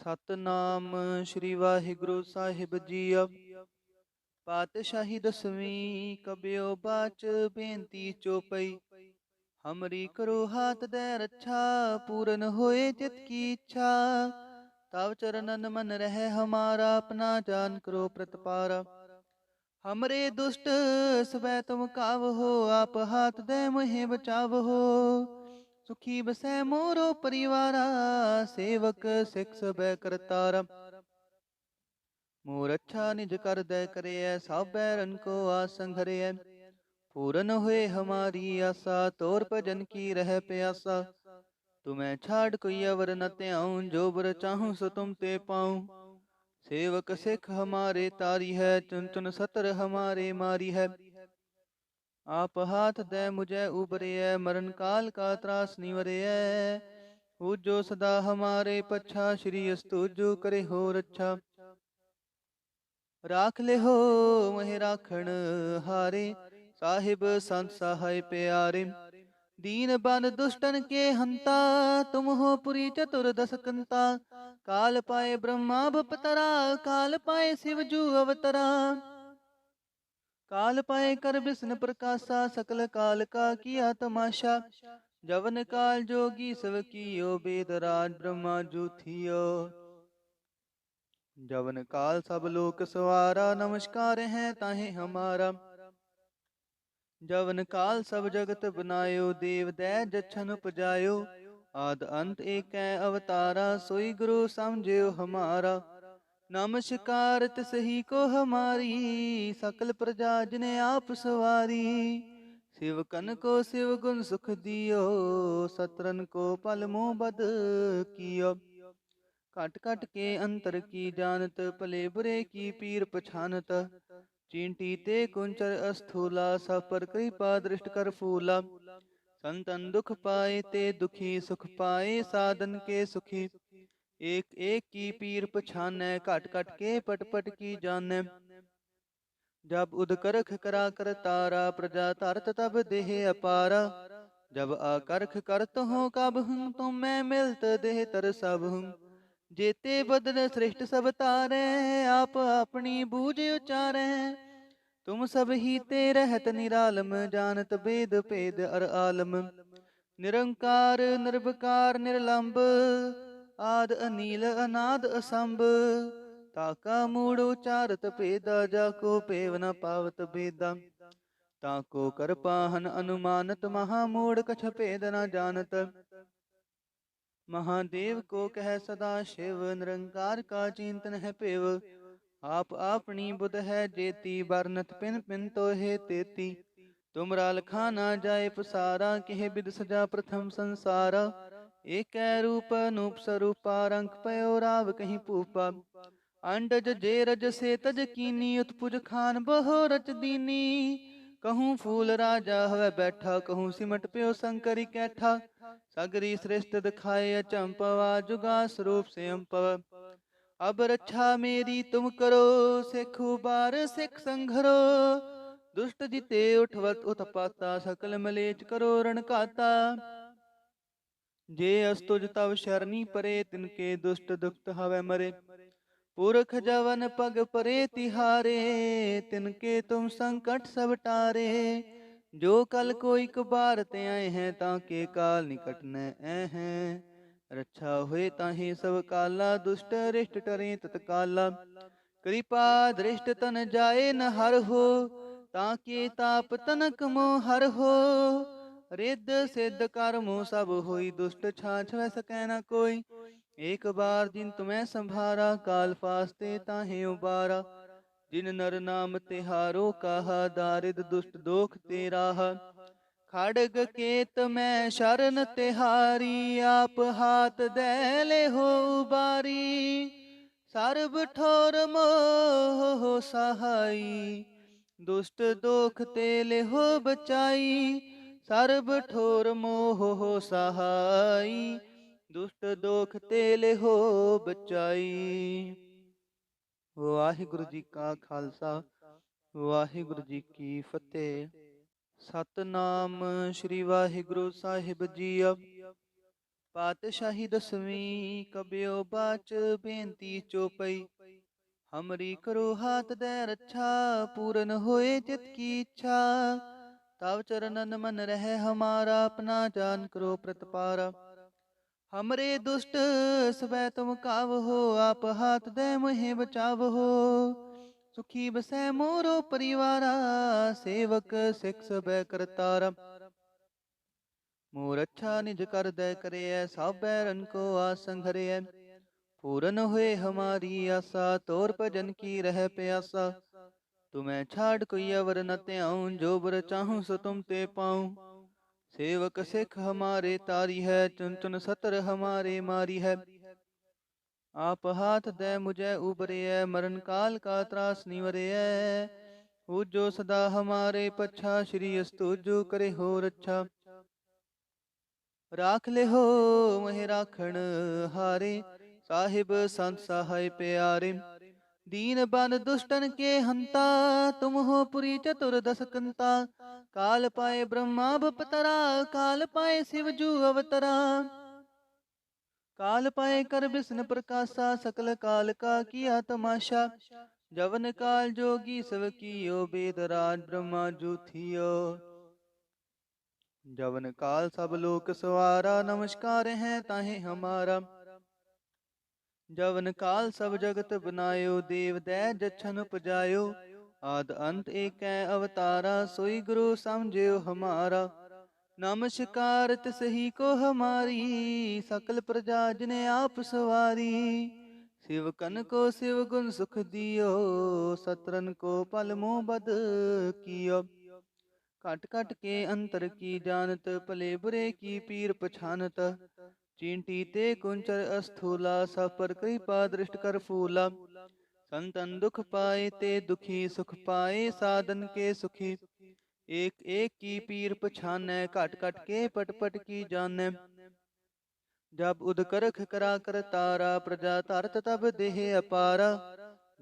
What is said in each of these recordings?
ਸਤਨਾਮ ਸ੍ਰੀ ਵਾਹਿਗੁਰੂ ਸਾਹਿਬ JIO. ਪਾਤਸ਼ਾਹੀ ਦਸਵੀਂ ਕਬਿਓ ਬਾਚ ਬੇਨਤੀ ਚੋਪਈ। ਹਮਰੀ ਕਰੋ ਹਾਥ ਦੈ ਰੱਛਾ, ਪੂਰਨ ਹੋਏ ਚਿਤ ਕੀ ਇੱਛਾ। ਤਵ ਚਰਨਨ ਮਨ ਰਹਿ ਹਮਾਰਾ, ਆਪਣਾ ਜਾਨ ਕਰੋ ਪ੍ਰਤਪਾਰਾ। हमरे दुष्ट सबै तुम कावहो, आप हाथ दे मुहे बचावहो। सुखी बसै मोरो परिवारा, सेवक सिख सबै करतारा। मोर अच्छा निज कर दय करिय, सब बैरन को आसन धरिय। पूरन हुए हमारी आशा, तोर भजन की रह प्यासा। तुम्हें छाड़ कोई अवर न त्याऊं, जो बर चाहूं सो तुम ते पाऊं। सेवक सिख हमारे तारी है, चुन चुन सतर हमारे मारी है। आप हाथ दे मुझे उबरे है, मरण काल का त्रास निवरे है। पूजो सदा हमारे पच्छा, श्री अस्तुजो करे हो रच्छा। राख ले हो महे राखण हारे, साहिब संत सहाय प्यारे। दीन बन दुष्टन के हंता, तुम हो पुरी चतुर्दश कंता। काल पाए ब्रह्मा बपतरा, काल पाए शिव जू अवतरा। काल पाए कर विष्णु प्रकाशा, सकल काल का किया तमाशा। जवन काल जोगी सब कियो, वेद राज ब्रह्मा जू थियो। जवन काल सब लोक सवारा, नमस्कार है ताहे हमारा। जवन काल सब जगत बनायो, देव दै जछन उपजायो। आद अंत एक अवतारा, सोई गुरु समझियो हमारा। नमस्कार तिसही को हमारी, सकल प्रजा जिने आप सवारी। शिव कन को शिव गुण सुख दियो, सतरन को पल मोह बद कियो। कट कट के अंतर की जानत, भले बुरे की पीर पछानत। चींटी ते कुंचर अस्थूला, सब पर कृपा दृष्ट कर फूला। संतन दुख पाए ते दुखी, सुख पाए साधन के सुखी। एक एक की पीर पछानै, घट घट के पट पट की जानै। जब उद करख करा कर तारा, प्रजा तरत तब देह अपारा। जब आकर्ख करत हो कब हूँ, तुम मैं मिलत देह तर सब हूँ। जेते बदन श्रेष्ठ सब तारे, आप अपनी बूझ उचारे। तुम सब ही ते रहत निरालम, जानत वेद भेद अर आलम। निरंकार निर्विकार निर्लंब, आद अनील अनाद असंभ। ताका मूड़ उचारत भेदा, जाको पेव न पावत भेदा। ताको कर पाहन अनुमानत, महामूढ़ कछ भेद न जानत। महादेव को कह सदा शिव, निरंकार का चिंतन है पेव। आप अपनी बुध है जेती, बरनत पिन पिन तो है तेती। तुमरा लखा ना जाए पसारा, केह बिद सजा प्रथम संसारा। एक रूप अनूप स्वरूपा, रंग पयो राव कहीं पूपा। अंडज जे रज से तज कीनी, उत्पुज खान बहो रच दीनी। कहूँ फूल राजा हवै बैठा, कहूँ सिमट प्यो शंकरी कैठा। सगरी श्रेष्ठ दिखाए अचंपवा, जुगा स्वरूप से अम्पव। अब रक्षा मेरी तुम करो, सिख उबार सिख संघरो। दुष्ट जिते उठवत उत्पाता, सकल मलेच करो रणकाता। जे अस्तुज तव शरणी परे, तिनके दुष्ट दुखत हवै मरे। पुरख जवन पग परे तिहारे, तिनके तुम संकट सब टारे। जो कल कोई कबार ते आए हैं, ताके काल निकट न ऐ हैं। रक्षा हुए ताहि सब काला, दुष्ट रिष्ट टरे तत्काला। कृपा दृष्ट तन जाए न हर हो, ताके ताप तनक मोह हर हो। रिद्ध सिद्ध कर्मो सब होई, दुष्ट छाछ वै सकै न कोई। एक बार जिन तुम्हें संभारा, काल फास्ते ताहे उबारा। जिन नर नाम तिहारो कहा, दारिद दुष्ट दोख ते राहा। खड़ग केत मैं शरण तिहारी, आप हाथ दे ले हो उबारी। सर्ब ठोर मोह सहाई, दुष्ट दोख ते ले हो बचाई। सर्ब ठोर मोह सहाई, दुष्ट दोख ते ले हो बचाई। वाहिगुरु जी का खालसा, वाहिगुरु जी की फतेह। सतनाम श्री वाहिगुरु साहिब जी। ਪਾਤਸ਼ਾਹੀ ਦਸਵੀਂ ਕਬਿਓ ਬਾਚ ਬੇਨਤੀ ਚੋਪਈ। हमरी करो हाथ दे रक्षा पूरन होए चित की इच्छा। तव चरणन मन रहे हमारा अपना जान करो प्रतपारा। हमरे दुष्ट सबै तुम काव हो आप हाथ दे मुहे बचाव हो। सुखी बसै मोरो परिवारा सेवक सिख सबै करतारा। मोर अच्छा निज कर दे करे सब बैरन को आसन हरे। पूरन हुए हमारी आशा तोर भजन की रह प्यासा। तुम्हें छाड़ कोई अवर न त्याऊं जो बर चाहूं सो तुम ते पाऊं। सेवक सिख हमारे तारी है चुन चुन सतर हमारे मारी है। आप हाथ दे मुझे उबरे है मरण काल का त्रास निवरे है। जो सदा हमारे पच्छा श्री अस्तुजो करे हो रक्षा। राख ले हो मह राखण हारे साहिब संत सहाय प्यारे। दीन बन दुष्टन के हंता तुम हो पुरी चतुर्दश कंता। काल पाए ब्रह्मा बपतरा काल पाए शिव जू अवतरा। काल पाए कर विष्णु प्रकाशा सकल काल का किया तमाशा। जवन काल जोगी सब कियो वेद राज ब्रह्मा जू थियो। जवन काल सब लोक सवारा नमस्कार है ताहे हमारा। जवन काल सब जगत बनायो देव दै जछन उपजायो। आद अंत एक अवतारा सोई गुरु समझियो हमारा। नमस्कार तिसही को हमारी सकल प्रजा जिने आप सवारी। शिवकन को शिव गुण सुख दियो सतरन को पल मोह बद कियो। कट कट के अंतर की जानत भले बुरे की पीर पछानत। चींटी ते कुंचर अस्थूला सब पर कृपा दृष्ट कर फूला। संतन दुख पाए ते दुखी सुख पाए साधन के सुखी। एक एक की पीर पछानै घट घट के पट पट की जानै। जब उदकरख करा कर तारा प्रजा धरत तब देह अपारा।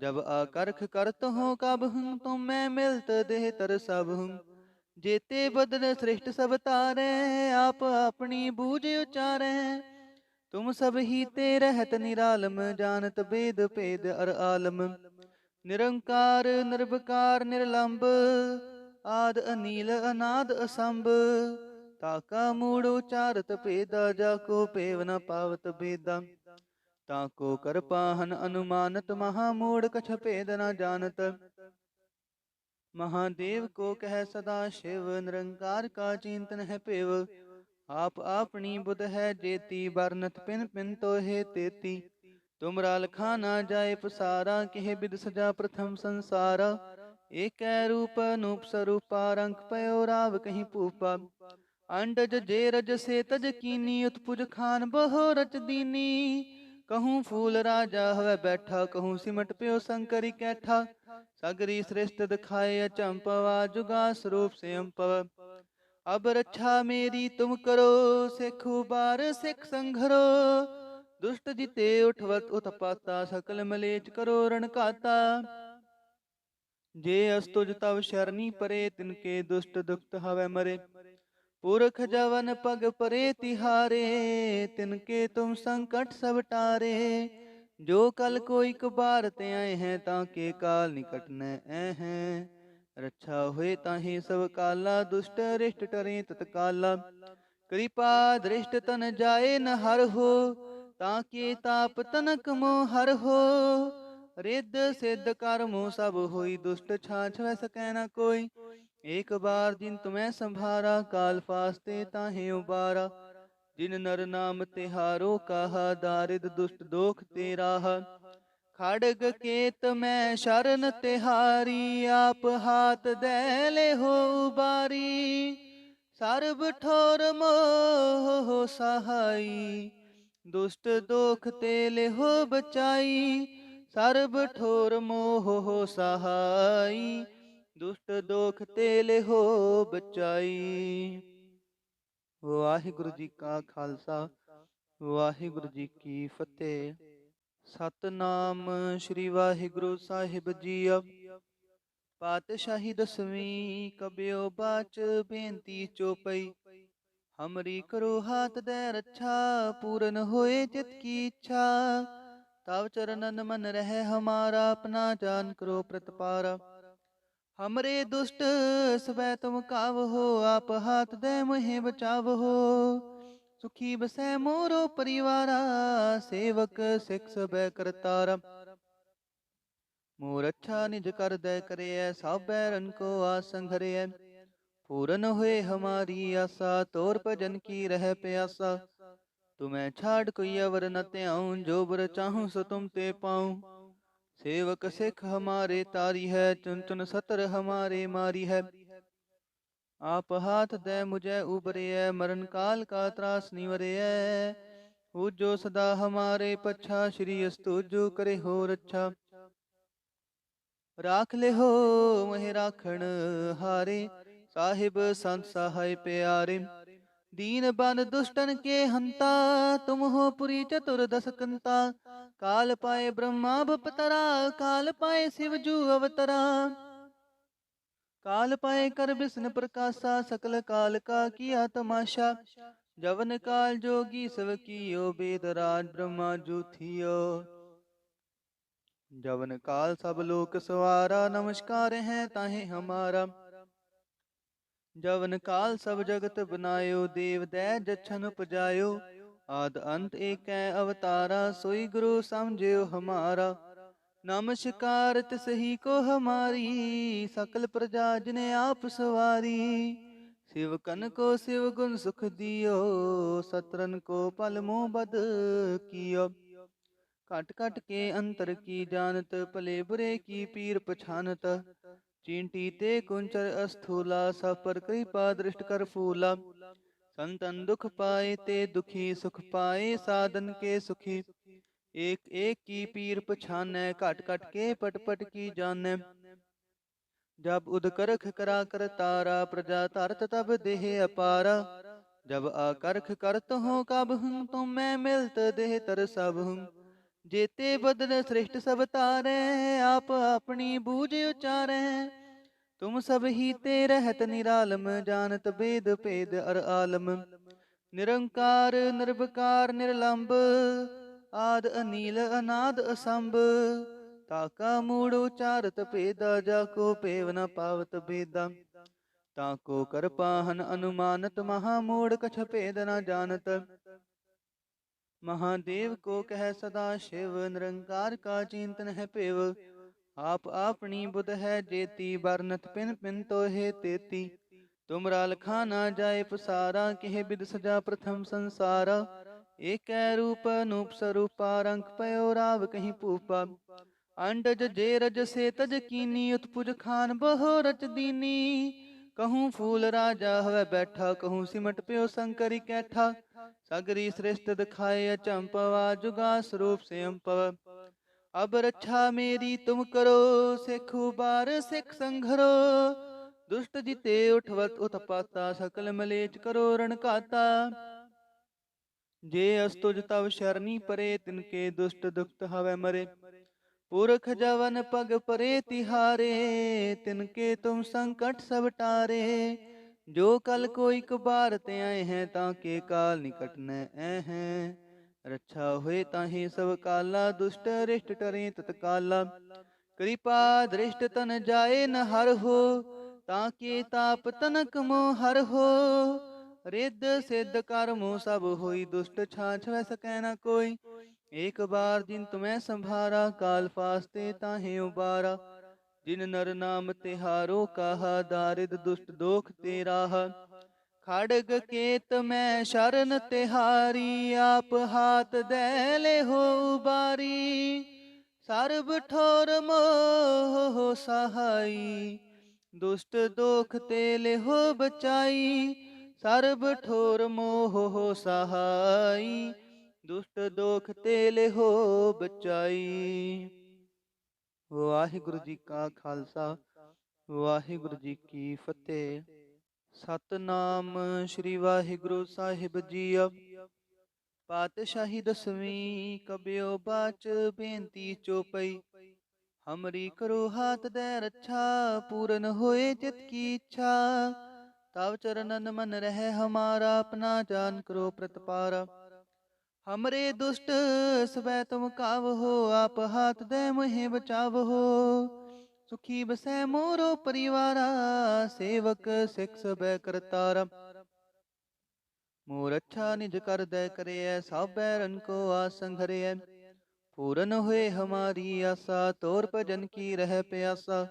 जब आकर्ख करत हो कब हूँ तुम मैं मिलत देह तर सब हूँ। जेते बदन श्रेष्ठ सब तारे आप अपनी बूझ उचारे। तुम सब ही ते रहत निरालम जानत वेद भेद अर आलम। निरंकार निर्विकार निर्लंब आद अनील अनाद असंभ। ताका मूड़ उचारत भेदा जाको पेव न पावत भेदा। ताको कर पाहन अनुमानत महामूढ़ कछ भेद न जानत। महादेव को कह सदा शिव निरंकार का चिंतन है पेव। आप अपनी बुध है जेती बरनत पिन पिन तो है तेती। तुमरा लखा ना जाए पसारा किह बिद सजा प्रथम संसारा। एक रूप अनूप स्वरूपा रंग पयो राव कहीं पूपा। अंडज जे रज से तज कीनी उत्पुज खान बहो रच दीनी। कहूँ फूल राजा हवै बैठा कहूँ सिमट प्यो शंकरी कैठा। सगरी श्रेष्ठ दिखाए अचंपवा जुगा स्वरूप से अम्पव। अब रक्षा मेरी तुम करो सिख उबार सिख संघरो। दुष्ट जिते उठवत उत्पाता सकल मलेच करो रण काता। जे अस्तुज तव शरणी परे तिनके दुष्ट दुखत हवै मरे। पुरख जवन पग परे तिहारे तिनके तुम संकट सब टारे। जो कल कोई कबार ते आए हैं ताके काल निकट न ऐ हैं। रक्षा हुए ताहि सब काला दुष्ट रिष्ट टरे तत्काला। कृपा दृष्ट तन जाए न हर हो ताके ताप तनक मोह हर हो। रिद्ध सिद्ध कर्मो सब होई दुष्ट छाछ वै सकै न कोई। एक बार जिन तुम्हें संभारा काल फास्ते ताहे उबारा। जिन नर नाम तिहारो कहा दारिद दुष्ट दोख तेराह। खड़ग केत में शरण तिहारी आप हाथ दे ले हो उबारी। सर्ब ठोर मोह सहाई दुष्ट दोख तेले हो बचाई। सर्ब ठोर मोह सहाई दुष्ट दोख तेले हो बचाई। वाहिगुरु जी का खालसा वाहिगुरु जी की फतेह। सतनाम श्री वाहिगुरु साहिब जी। पातशाही दसवीं कबियो बाच बेनती चोपई। हमरी करो हाथ दे रक्षा, पूरन होए चित की इच्छा। तव चरणन मन रहे हमारा, अपना जान करो प्रतपारा। हमरे दुष्ट सबै तुम काव हो, आप हाथ दे मुहे बचाव हो। सुखी बसै मोरो परिवारा, सेवक सिख सबै करतारा। मोर अच्छा निज कर दे करे, सब बैरन को आसन घरे। पूरन हुए हमारी आशा, तोर भजन की रह प्यासा। तुम्हें छाड़ कोई अवर न त्याऊं, जो बर चाहूं सो तुम ते पाऊं। सेवक सिख हमारे तारी है, चुन चुन सतर हमारे मारी है। आप हाथ दे मुझे उबरे, मरण काल का त्रास निवरे। हो जो सदा हमारे पच्छा, श्री अस्तु जो करे हो रक्षा। राख ले हो महे राखण हारे, साहिब संत सहाय प्यारे। दीन बन दुष्टन के हंता, तुम हो पुरी चतुर्दश कंता। काल पाए ब्रह्मा बपतरा, काल पाए शिव जू अवतरा। काल पाए कर विष्णु प्रकाशा, सकल काल का किया तमाशा। जवन काल जोगी सब कियो, वेद राज ब्रह्मा जू थियो। जवन काल सब लोक सवारा, नमस्कार है ताहे हमारा। जवन काल सब जगत बनायो, देव दै जछन उपजायो। आद अंत एक अवतारा, सोई गुरु समझियो हमारा। नमस्कार तिसही को हमारी, सकल प्रजा जिने आप सवारी। शिव कन को शिव गुण सुख दियो, सतरन को पल मोह बद कियो। कट कट के अंतर की जानत, भले बुरे की पीर पछानत। चींटी ते कुंचर अस्थूला, सब पर कृपा दृष्ट कर फूला। संतन दुख पाए ते दुखी, सुख पाए साधन के सुखी। एक एक की पीर पछानै, कट कट के पट पट की जानै। जब उदकरख करा कर तारा, प्रजा तरत तब देह अपारा। जब आकर्ख करत हो कब हूँ, तुम मैं मिलत देह तर सब हूँ। जेते बदन श्रेष्ठ सब तारे, आप अपनी बूझ उचारे। तुम सब ही ते रहत निरालम, जानत वेद भेद अर आलम। निरंकार निर्विकार निर्लंब, आद अनील अनाद असंभ। ताका मूड़ उचारत भेदा, जाको पेव न पावत भेदा। ताको कर पाहन अनुमानत, महामूढ़ कछ भेद न जानत। महादेव को कह सदा शिव, निरंकार का चिंतन है पेव। आप आपनी बुध है जेती, बरनत पिन पिन तो हे तेती। तुमरा लखा ना जाए पसारा, किह बिद सजा प्रथम संसारा। एक रूप अनूप स्वरूपा, रंग पयो राव कहीं पूपा। अंडज जे रज से तज कीनी, उत्पुज खान बहो रच दीनी। कहूँ फूल राजा हवै बैठा, कहूँ सिमट प्यो शंकरी कैठा। सगरी श्रेष्ठ दिखाए अचंपवा, जुगा स्वरूप से अम्पव। अब रक्षा मेरी तुम करो, सिख उबार सिख संघरो। दुष्ट जिते उठवत उत्पाता, सकल मलेच करो रण काता। जे अस्तुज तव शरणी परे, तिनके दुष्ट दुष्ट हवै मरे। पुरख जवन पग परे तिहारे, तिनके तुम संकट सब टारे। जो कल कोई कबार ते आए हैं, ताके काल निकट न ऐ हैं। रक्षा हुए ताहि सब काला, दुष्ट रिष्ट टरे तत्काला। कृपा दृष्ट तन जाए न हर हो, ताके ताप तनक मोह हर हो। रिद्ध सिद्ध कर्मो सब होई, दुष्ट छाछ वै सकै न कोई। एक बार जिन तुम्हें संभारा, काल फास्ते ताहे उबारा। जिन नर नाम तिहारो कहा, दारिद दुष्ट दोख ते राहा। खड़ग केत मैं शरण तिहारी, आप हाथ दे ले हो उबारी। सर्ब ठोर मोह सहाई, दुष्ट दोख ते ले हो बचाई। सर्ब ठोर मोह सहाई, दुष्ट दोख ते ले हो बचाई। वाहिगुरु जी का खालसा, वाहिगुरु जी की फतेह। सतनाम श्री वाहिगुरु साहिब जी। पातशाही दसवीं कबियो बाच, बेनती चौपई। हमरी करो हाथ दे रक्षा, पूरन होए चित की इच्छा। तव चरणन मन रहे हमारा, अपना जान करो प्रतिपारा। हमरे दुष्ट स्वै तुम काव हो, आप हाथ दे मुहे बचाव हो। सुखी बसै मोरो परिवारा, सेवक सिख सब करतारा। मोर अच्छा निज कर दे करे, सब बैरन को आसन घरे। पूरन हुए हमारी आशा, तोर भजन की रह प्यासा।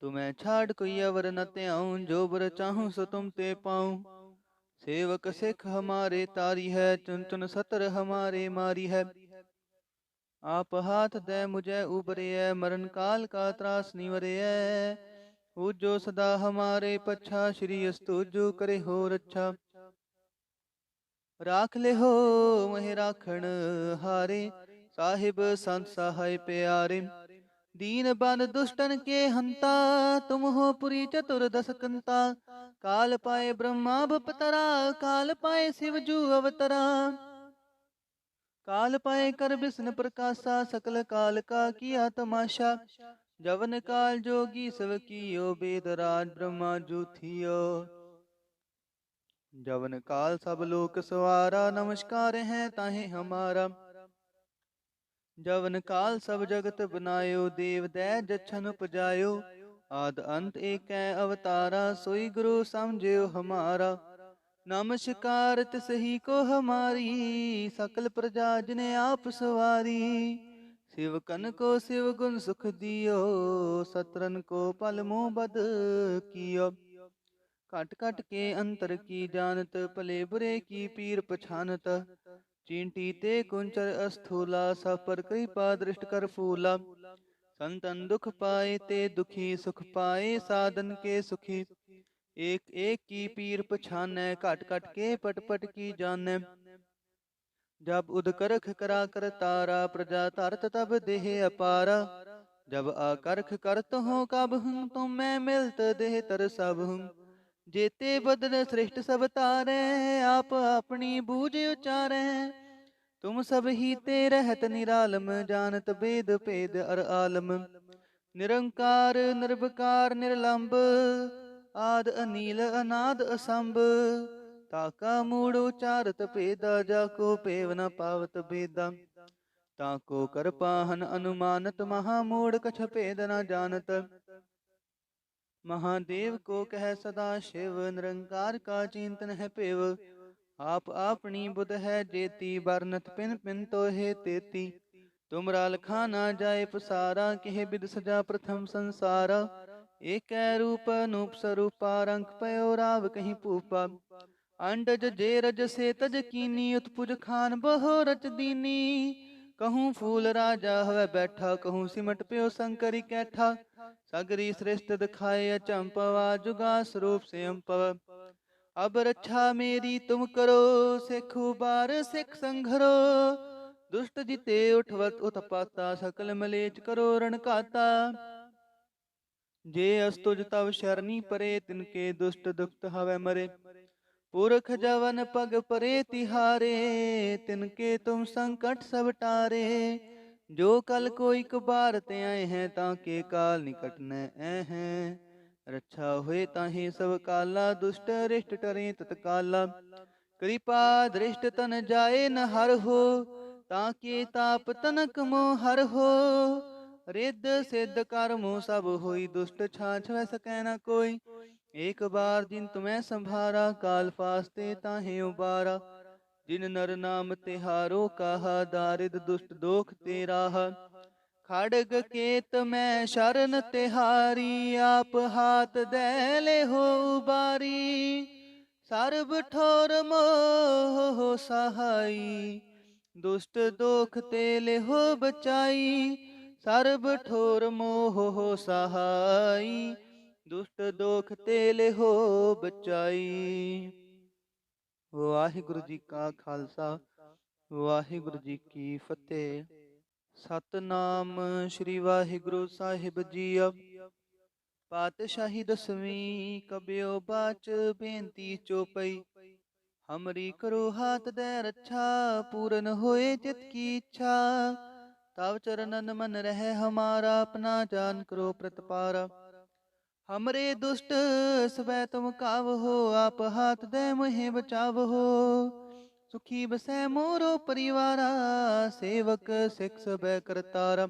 तुम्हें छाड़ कोई अवर न त्याऊं, जो बर चाहूं सो तुम ते पाऊं। सेवक सिख हमारे तारी है, चुन चुन सतर हमारे मारी है। आप हाथ दे मुझे उबरे है, मरण काल का त्रास निवरे है। पूजो सदा हमारे पच्छा, श्री अस्तुजो करे हो रच्छा। राख ले हो महे राखण हारे, साहिब संत सहाय प्यारे। दीन बन दुष्टन के हंता, तुम हो पुरी चतुर्दश कंता। काल पाए ब्रह्मा बपतरा, काल पाए शिव जू अवतरा। काल पाए कर विष्णु प्रकाशा, सकल काल का किया तमाशा। जवन काल जोगी सब कियो, वेद राज ब्रह्मा जू थियो। जवन काल सब लोक सवारा, नमस्कार है ताहे हमारा। जवन काल सब जगत बनायो, देव दै जछन उपजायो। आद अंत एक अवतारा, सोई गुरु समझियो हमारा। नमस्कार तिस ही को हमारी, सकल प्रजा जिने आप सवारी। शिवकन को शिव गुण सुख दियो, सतरन को पल मुँह बद कियो। कट कट के अंतर की जानत, भले बुरे की पीर पछानत। चींटी ते कुंचर अस्थूला, सब पर कृपा दृष्ट कर फूला। संतन दुख पाए ते दुखी, सुख पाए साधन के सुखी। एक एक की पीर पछानै, कट कट के पट पट की जानै। जब उदकरख करा कर तारा, प्रजा तरत तब देह अपारा। जब आकर्ख करत हो कब हूँ, तुम मैं मिलत देह तर सब हूँ। जेते बदन श्रेष्ठ सब तारे, आप अपनी बूझ उचारे। तुम सब ही ते रहत निरालम, जानत वेद भेद अर आलम। निरंकार निर्विकार निर्लंब, आद अनील अनाद असंभ। ताका मूढ़ उचारत भेदा, जाको पेव न पावत भेदा। ताको कर पाहन अनुमानत, महामूढ़ कछ भेद न जानत। महादेव को कह सदा शिव, निरंकार का चिंतन है पेव। आप आपनी बुध है जेती, बरनत पिन पिन तो हे तेती। तुमरा लखा ना जाए पसारा, केह बिद सजा प्रथम संसारा। एक रूप अनूप स्वरूपा, रंग पयो राव कहीं पूपा। अंडज जे रज से तज कीनी, उत्पुज खान बहो रच दीनी। कहूँ फूल राजा हवै बैठा, कहूँ सिमट प्यो शंकरी कैठा। सगरी श्रेष्ठ दिखाए अचंपवा, जुगा स्वरूप से अम्पव। अब रक्षा मेरी तुम करो, सिख उबार सिख संघरो। दुष्ट जिते उठवत उत्पाता, सकल मलेच करो रणकाता। जे अस्तुज तव शरणी परे, तिनके दुष्ट दुष्ट हवै मरे। पुरख जवन पग परे तिहारे, तिनके तुम संकट सब टारे। जो कल कोई कबार ते आए हैं, ताके काल निकट न ऐ हैं। रक्षा हुए ताहि सब काला, दुष्ट रिष्ट टरे तत्काला। कृपा दृष्ट तन जाए न हर हो, ताके ताप तनक मोह हर हो। रिद्ध सिद्ध कर्मो सब होई, दुष्ट छाछ वै सकै न कोई। एक बार जिन तुम्हें संभारा, काल फास्ते ताहे उबारा। जिन नर नाम तिहारो कहा, दारिद दुष्ट दोख तेराहा। खड़ग केत में शरण तिहारी, आप हाथ दे ले हो उबारी। सर्ब ठोर मोह सहाई, दुष्ट दोख तेले हो बचाई। सर्ब ठोर मोह सहाई, दुष्ट दोख तेले हो बचाई। वाहिगुरु जी का खालसा, वाहिगुरु जी की फतेह। सतनाम श्री वाहिगुरु साहिब जीअ। पातशाही दसवीं कबियो बाच, बेनती चौपई। हमरी करो हाथ दे रक्षा, पूरन होए चित की इच्छा। तव चरणन मन रहे हमारा, अपना जान करो प्रतिपारा। हमरे दुष्ट सबै तुम कावहो, आप हाथ दे मुहे बचावहो। सुखी बसै मोरो परिवारा, सेवक सिख सबै करतारा।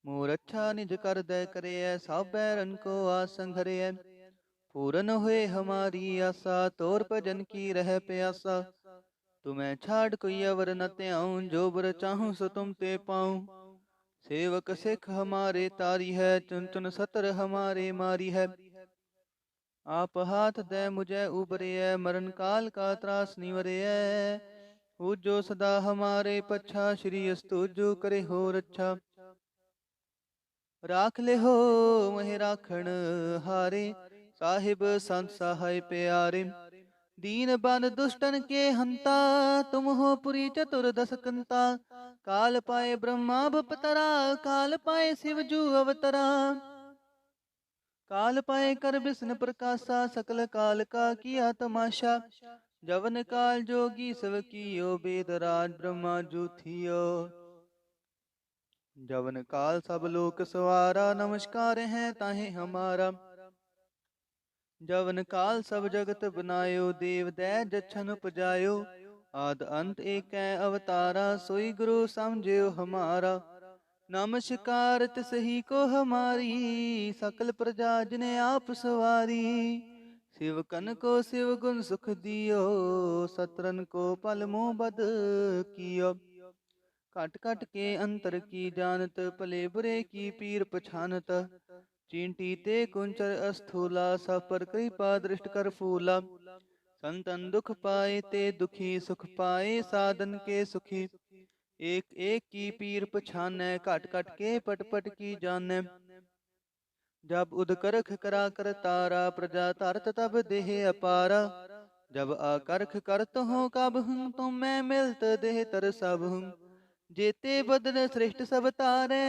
मोर अच्छा निज कर दे करिय, सब बैरन को आसन धरिय। पूरन हुए हमारी आशा, तोर भजन की रह प्यासा। तुम्हें छाड़ कोई अवर न त्याऊं, जो बर चाहूं सो तुम ते पाऊं। सेवक सिख हमारे तारी है, चुन चुन सतर हमारे मारी है। आप हाथ दे मुझे उबरे, मरण काल का त्रास निवरे। जो सदा हमारे पच्छा, श्री अस्तु जो करे हो रच्छा। राख ले हो महे राखण हारे, साहिब संत सहाय प्यारे। दीन बन दुष्टन के हंता, तुम हो पुरी चतुर्दश कंता। काल पाए ब्रह्मा बपतरा, काल पाए शिव जू अवतरा। काल पाए कर विष्णु प्रकाशा, सकल काल का किया तमाशा। जवन काल जोगी सब कियो, वेद राज ब्रह्मा जू थियो। जवन काल सब लोक सवारा, नमस्कार है ताहे हमारा। जवन काल सब जगत बनायो, देव दै जछन उपजायो। आद अंत एक अवतारा, सोई गुरु समझियो हमारा। नमस्कार तिसही को हमारी, सकल प्रजा जिने आप सवारी। शिव कन को शिव गुण सुख दियो, सतरन को पल मोह बद कियो। कट कट के अंतर की जानत, भले बुरे की पीर पछानत। चींटी ते कुंचर अस्थूला, सब पर कृपा दृष्ट कर फूला। संतन दुख पाए ते दुखी, सुख पाए साधन के सुखी। एक एक की पीर पछानै, घट घट के पट पट की जानै। जब उद करख करा कर तारा, प्रजा धरत तब देह अपारा। जब आकर्ख करत हो कब हूँ, तुम मैं मिलत देह तर सब हूँ। जेते बदन श्रेष्ठ सब तारे,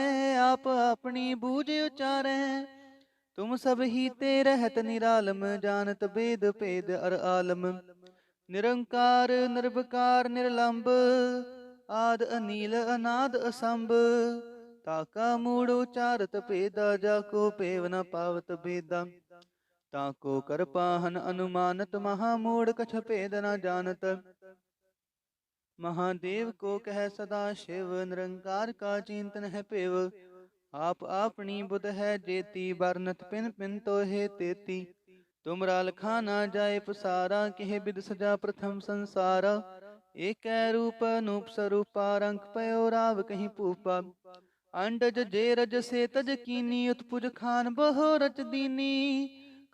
आप अपनी बूझ उचारे। तुम सब ही ते रहत निरालम, जानत वेद भेद अर आलम। निरंकार निर्विकार निर्लंब, आद अनील अनाद असंभ। ताका मूड़ उचारत भेदा, जाको पेव न पावत भेदा। ताको कर पाहन अनुमानत, महामूढ़ कछ भेद न जानत। महादेव को कह सदा शिव, निरंकार का चिंतन है पेव। आप अपनी बुध है जेती, बरनत पिन पिन तो है तेती। तुमरा लखा ना जाए पसारा, केह बिद सजा प्रथम संसारा। एक रूप अनूप स्वरूपा, रंग पयो राव कहीं पूपा। अंडज जे रज से तज कीनी, उत्पुज खान बहो रच दीनी।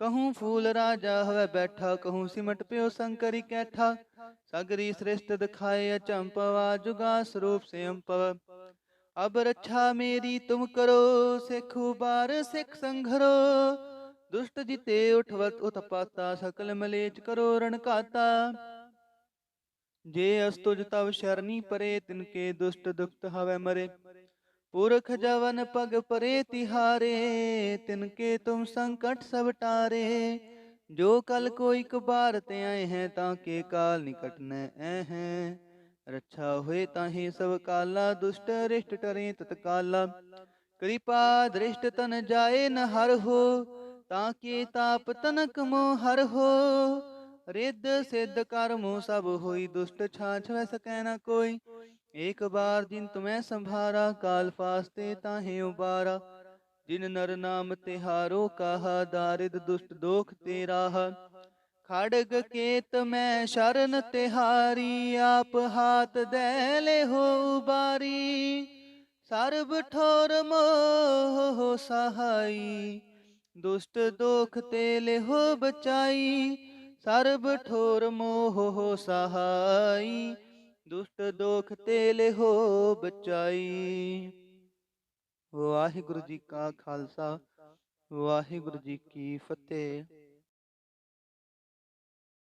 कहूँ फूल राजा हवै बैठा, कहूँ सिमट प्यो शंकरी कैठा। सगरी श्रेष्ठ दिखाए अचंपवा, जुगा स्वरूप से अम्पव। अब रक्षा मेरी तुम करो, सिख उबार सिख संघरो। दुष्ट जिते उठवत उत्पाता, सकल मलेच करो रणकाता। जे अस्तुज तव शरणी परे, तिनके दुष्ट दुष्ट हवै मरे। पुरख जवन पग परे तिहारे, तिनके तुम संकट सब टारे। जो कल को एक बार ते आए हैं, ताके काल निकट न ऐ हैं। रक्षा हुए ताहि सब काला, दुष्ट रिष्ट टरे तत्काला। कृपा दृष्ट तन जाए न हर हो, ताके ताप तनक मोह हर हो। रिद्ध सिद्ध कर्मो सब होई, दुष्ट छाछ वै सकै न कोई। एक बार जिन तुम्हें संभारा, काल फास्ते ताहे उबारा। जिन नर नाम तिहारो कहा, दारिद दुष्ट दोख तेराहा। खड़ग केत में शरण तिहारी, आप हाथ दे ले हो उबारी। सर्ब ठोर मोह सहाई, दुष्ट दोख तेले हो बचाई। सर्ब ठोर मोह सहाई, दुष्ट दोख तेले हो बचाई। वाहिगुरु जी का खालसा, वाहिगुरु जी की फतेह।